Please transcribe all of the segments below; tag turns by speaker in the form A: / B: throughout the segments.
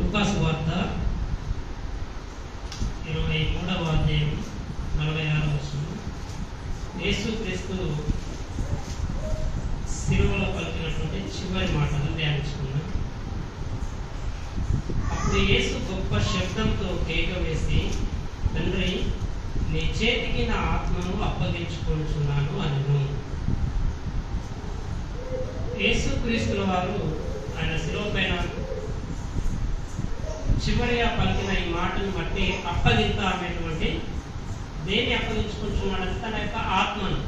A: లూకా సువార్త 23వ అధ్యాయం 46వ వచనం. యేసుక్రీస్తు సిలువలో పలికినటువంటి చివరి మాటలు ధ్యానించుకున్నాం. అప్పుడు యేసు గొప్ప శబ్దంతో కేక వేసి, తండ్రి, నీ చేతికి నా ఆత్మను అప్పగించుకుంటున్నాను అనెను. యేసుక్రీస్తుల వారు ఆయన శిలువ పైన చివరిగా పలికిన ఈ మాటను బట్టి అప్పగింత అనేటువంటి దేన్ని అప్పగించుకుంటున్నాడంటే తన యొక్క ఆత్మను.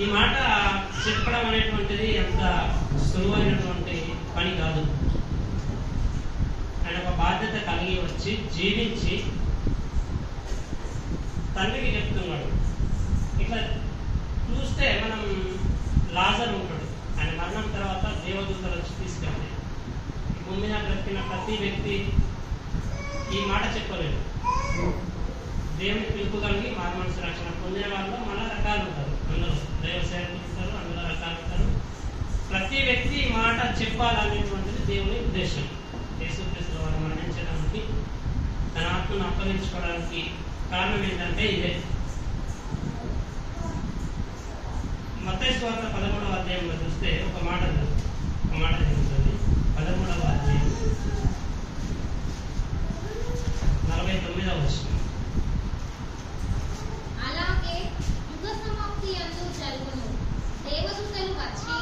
A: ఈ మాట చెప్పడం అనేటువంటిది ఎంత సులువైనటువంటి పని కాదు. ఆయన ఒక బాధ్యత కలిగి వచ్చి జీవించి తండ్రికి చెప్తున్నాడు. ఇట్లా చూస్తే మనం లాజరు ఉంటాడు, ఆయన మరణం తర్వాత దేవదూతలు వచ్చి తీసుకెళ్ళి భూమి మీద బ్రతికిన ప్రతి వ్యక్తి ఈ మాట చెప్పలేదు. దేవుని పిలుపు కలిగి మారు మనసు రక్షణ పొందిన వాళ్ళు మళ్ళా రకాలు ఉంటారు, అందులో దైవ సేవకులు ఉంటారు, అందులో రకాలు ఉంటారు. ప్రతి వ్యక్తి ఈ మాట చెప్పాలనేటువంటిది దేవుని ఉద్దేశం. యేసుక్రీస్తు వారు మరణించడానికి, తన ఆత్మను అప్పగించుకోవడానికి కారణం ఏంటంటే ఇదే. మత్తయి సువార్త 13వ అధ్యాయంలో చూస్తే ఒక మాట జరుగుతుంది. 13వ అధ్యాయం 49వ వచనం.
B: అలాగే యుగ సమాప్తి యందు జరుగును, దేవదూతలు వచ్చి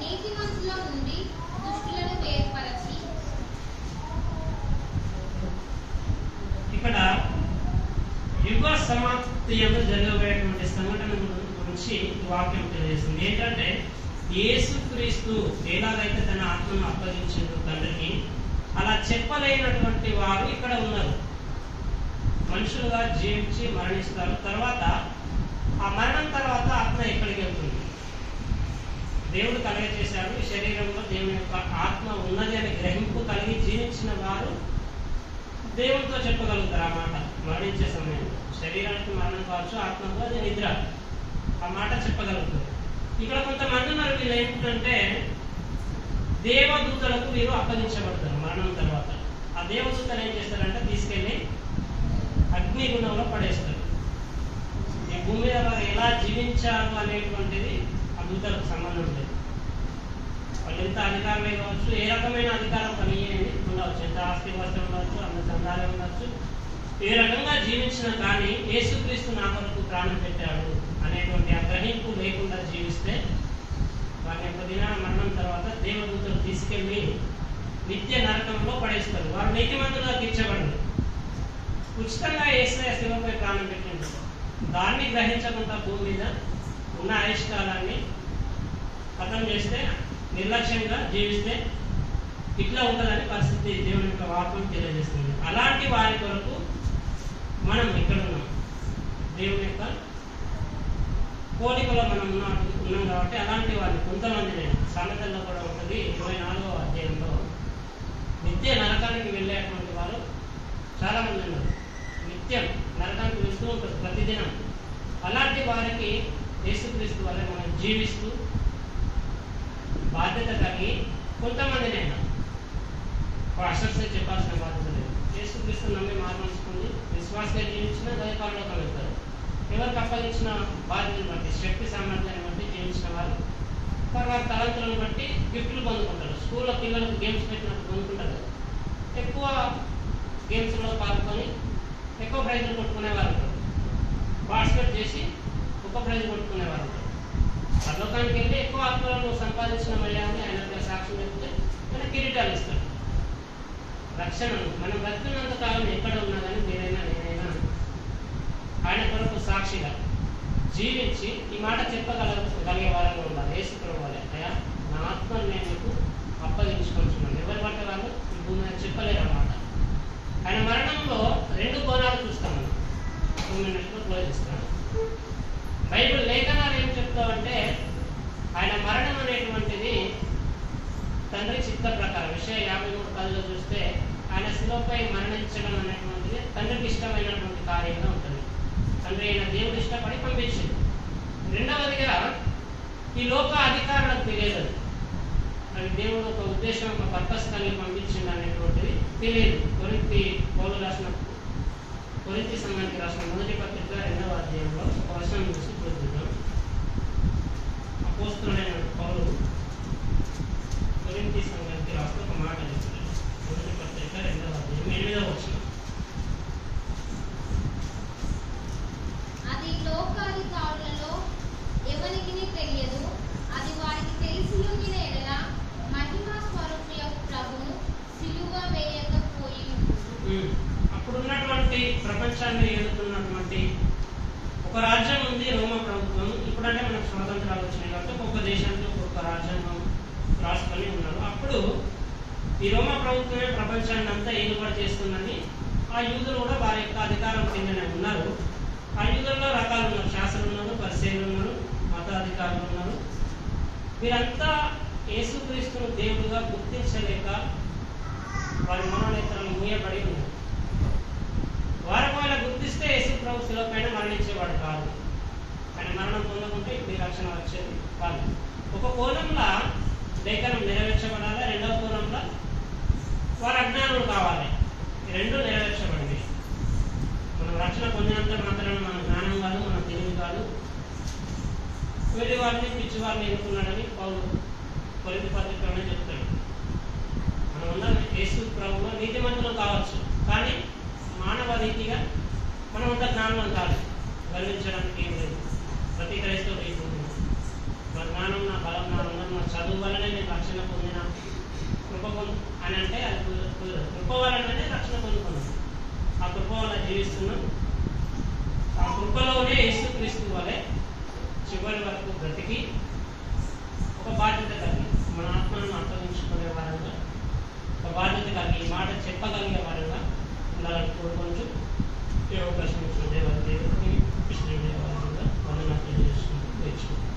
B: నీతిమంతుల నుండి దుష్టులను వేర్పరచి.
A: ఇక్కడ యుగ సమాప్తి యందు జరగబోయేటువంటి సంఘటన గురించి వాక్యం తెలియజేస్తుంది. ఏంటంటే యేసుక్రీస్తు ఎలాగైతే తన ఆత్మను అప్పగించిండు తండ్రికి, అలా చెప్పలేనటువంటి వారు ఇక్కడ ఉన్నారు. మనుషులుగా జీవించి మరణిస్తారు. తర్వాత ఆ మరణం తర్వాత ఆత్మ ఎక్కడికి వెళ్తుంది? దేవుడు కలగచేశాడు, ఈ శరీరంలో దేవుని యొక్క ఆత్మ ఉన్నది అనే గ్రహింపు కలిగి జీవించిన వారు దేవునితో చెప్పగలుగుతారు ఆ మాట. మరణించే సమయంలో శరీరానికి మరణం కావచ్చు, ఆత్మకు అది నిద్ర, ఆ మాట చెప్పగలుగుతారు. ఇక్కడ కొంతమంది ఉన్నారు, వీళ్ళు ఏంటంటే దేవదూతలకు వీరు అప్పగించబడతారు మరణం తర్వాత. ఆ దేవదూతలు ఏం చేస్తారంటే తీసుకెళ్లి అగ్నిగుణంలో పడేస్తారు. ఈ భూమి మీద వారు ఎలా జీవించారు అనేటువంటిది ఆ దూతలకు సంబంధం లేదు. వాళ్ళు ఎంత అధికారమే కావచ్చు, ఏ రకమైన అధికారం పని ఉండవచ్చు, ఎంత ఆస్తి వస్తు ఉండవచ్చు, అంత చందాలే ఉండొచ్చు, ఏ రకంగా జీవించినా కానీ యేసుక్రీస్తు నా కొరకు ప్రాణం పెట్టాడు అనేటువంటి ఆ గ్రహింపు లేకుండా జీవిస్తే వారి యొక్క దిన మరణం తర్వాత దేవదూతలు తీసుకెళ్లి నిత్య నరకంలో పడేస్తారు. వారు నీతిమంతులుగా తీర్చబడరు. ఉచితంగా యేసయ్య శిలువపై ప్రాణం పెట్టిండు. దాన్ని గ్రహించకుండా భూమి మీద ఉన్న ఆయుష్కాలాన్ని ఖతం చేస్తే, నిర్లక్ష్యంగా జీవిస్తే ఇట్లా ఉంటుందని పరిస్థితి దేవుని యొక్క వాక్యం తెలియజేస్తుంది. అలాంటి వారి కొరకు మనం ఇక్కడ ఉన్నాం. దేవుని యొక్క పోలికలో మనం ఉన్నాం కాబట్టి అలాంటి వారిని కొంతమంది సామెతల్లో కూడా ఉంటుంది. 24వ అధ్యాయంలో నిత్య నరకానికి వెళ్ళేటువంటి వారు చాలా మంది ఉన్నారు. నిత్యం నరకానికి వెళ్తూ ఉంటారు ప్రతిదినం. అలాంటి వారికి యేసుక్రీస్తు వల్ల మనం జీవిస్తూ బాధ్యత కలిగి కొంతమందినైనా అసలు చెప్పాల్సిన బాధ్యత లేదు. యేసుక్రీస్తు నమ్మి మార్మనుకుంది విశ్వాసంగా జీవించిన దైవకాలంలోకి వెళ్తారు. ఎవరికి అప్పగించిన బాధ్యతను బట్టి, శక్తి సామర్థ్యాన్ని బట్టి జీవించిన వారు వారి తలంతులను బట్టి గిఫ్ట్లు పొందుకుంటారు. స్కూల్లో పిల్లలకు గేమ్స్ పెట్టినప్పుడు పొందుకుంటారు. ఎక్కువ గేమ్స్లో పాల్గొని ఎక్కువ ప్రైజులు కొట్టుకునేవారు ఉంటారు. పార్టిసిపేట్ చేసి ఎక్కువ ప్రైజులు కొట్టుకునేవారు ఉంటారు. పరలోకానికి వెళ్ళి ఎక్కువ ఆత్మలను సంపాదించిన మర్యాదని ఆయన సాక్ష్యం చెప్తే ఆయన కిరీటాలు ఇస్తారు. రక్షణ మనం బ్రతుకున్నంత కాలం ఎక్కడ ఉన్నా కానీ మీరైనా నేనైనా ఆయన కొరకు సాక్షిగా జీవించి ఈ మాట చెప్పగలిగే వారంగా ఉండాలి. యేసుప్రభువు వారే, అయ్యా నా ఆత్మను నేను మీకు అప్పగించుకుంటున్నాను. ఎవరి పట్ల వాళ్ళు ఈ భూమి మీద చెప్పలేరు అన్నమాట. ఆయన మరణంలో 2 కోణాలు చూస్తాం మనం. 2 నిమిషాలు క్లోజ్ చేస్తాను. బైబిల్ లేఖనాలు ఏం చెప్తామంటే ఆయన మరణం అనేటువంటిది తండ్రి చిత్త ప్రకారం. విషయ 53:10లో చూస్తే ఆయన శిలువపై మరణించడం అనేటువంటిది తండ్రికి ఇష్టమైనటువంటి కార్యంగా ఉంటుంది. తండ్రి అయిన దేవుడు ఇష్టపడి పంపించింది. రెండవదిగా ఈ లోక అధికారులకు తెలియదు. అవి దేవుడు ఒక ఉద్దేశం, ఒక పర్పస్ కలిగి పంపించింది అనేటువంటిది తెలియదు. పౌలు రాసిన కొరింథీ సంఘానికి రాసిన మొదటి పత్రిక 2వ అధ్యాయంలో ఒక వచనం చూసి చూద్దాం. అపోస్తలుడైన పౌలు కొరింథీ సంఘానికి రాసిన ఒక మాట చెప్తాడు. మొదటి పత్రిక 2వ అధ్యాయం 8వ వచనం.
B: అది లోకాధికారులలో ఎవరికిని తెలియదు, అది వారికి తెలిసి ఉండిన ఎడల మహిమా స్వరూపులకు ప్రభువును సిలువ వేయకపోయి ఉండును.
A: అప్పుడున్నటువంటి ప్రపంచాన్ని ఏలుతున్నటువంటి ఒక రాజ్యం ఉంది, రోమా ప్రభుత్వం. ఇప్పుడంటే మనకు స్వాతంత్రాలు వచ్చినాయి కాబట్టి ఒక్కొక్క దేశానికి ఒక్కొక్క రాజ్యాంగం రాసుకొని ఉన్నారు. అప్పుడు ఈ రోమా ప్రభుత్వమే ప్రపంచాన్ని అంతా ఏలుబడి చేస్తుందని ఆ యూదులు కూడా వారి యొక్క అధికారం కిందనే ఉన్నారు. ఆ యూదుల్లో రకాలు ఉన్నారు, శాస్త్రులు ఉన్నారు, పరిసయ్యులు ఉన్నారు, మతాధికారులు ఉన్నారు. వీరంతా యేసుక్రీస్తును దేవుడుగా గుర్తించలేక వారి మనోనేత్రాలు మూయబడి ఉన్నారు. వారు ఒకవేళ గుర్తిస్తే యేసు ప్రభు శిలువ పైన మరణించేవాడు కాదు. ఆయన మరణం పొందకుంటే ఇప్పుడు రక్షణ వచ్చేది కాదు. ఒక కోణంలో లేఖనం నెరవేర్చబడాలి, రెండవ కోణంలో వారు అజ్ఞానులు కావాలి. ఈ రెండు నెరవేర్చబడింది. మనం రక్షణ పొందినంత మాత్రాన మన జ్ఞానం కాదు, మన తెలివి కాదు. వీరి వారిని పిచ్చి వారిని ఎన్నుకున్నాడని పౌలు కొరింథీ పత్రికలోనే చెప్తాడు. మనం అందరం యేసు ప్రభువులో నీతిమంతులు కావచ్చు, కానీ మానవ రీతిగా మనం అంత జ్ఞానం కాదు. గర్వించడానికి ఏం లేదు. ప్రతి క్రైస్తవుడు రీతి నా జ్ఞానం, నా బలం, నా రుణం, నా చదువు వల్లనే నేను రక్షణ పొందిన కృప అని అంటే అది కుదరదు. కృప వలననే రక్షణ పొందుకున్నాం. ఆ కృప వల్ల జీవిస్తున్నాం. ఆ కృపలోనే యేసుక్రీస్తు వలె చివరి వరకు బ్రతికి ఒక బాధ్యత కలిగి మన ఆత్మను అప్పగించుకునే వారంగా, ఒక బాధ్యత కలిగి ఈ మాట చెప్పగలిగే వారంగా ఉండాలని కోరుకుంటూ ఈ అవకాశం ఇచ్చిన దేవాలయ దేవుడికి కృష్ణ దేవాలయంగా వందనాలు తెలియజేసుకుంటూ తెచ్చుకుంటాం.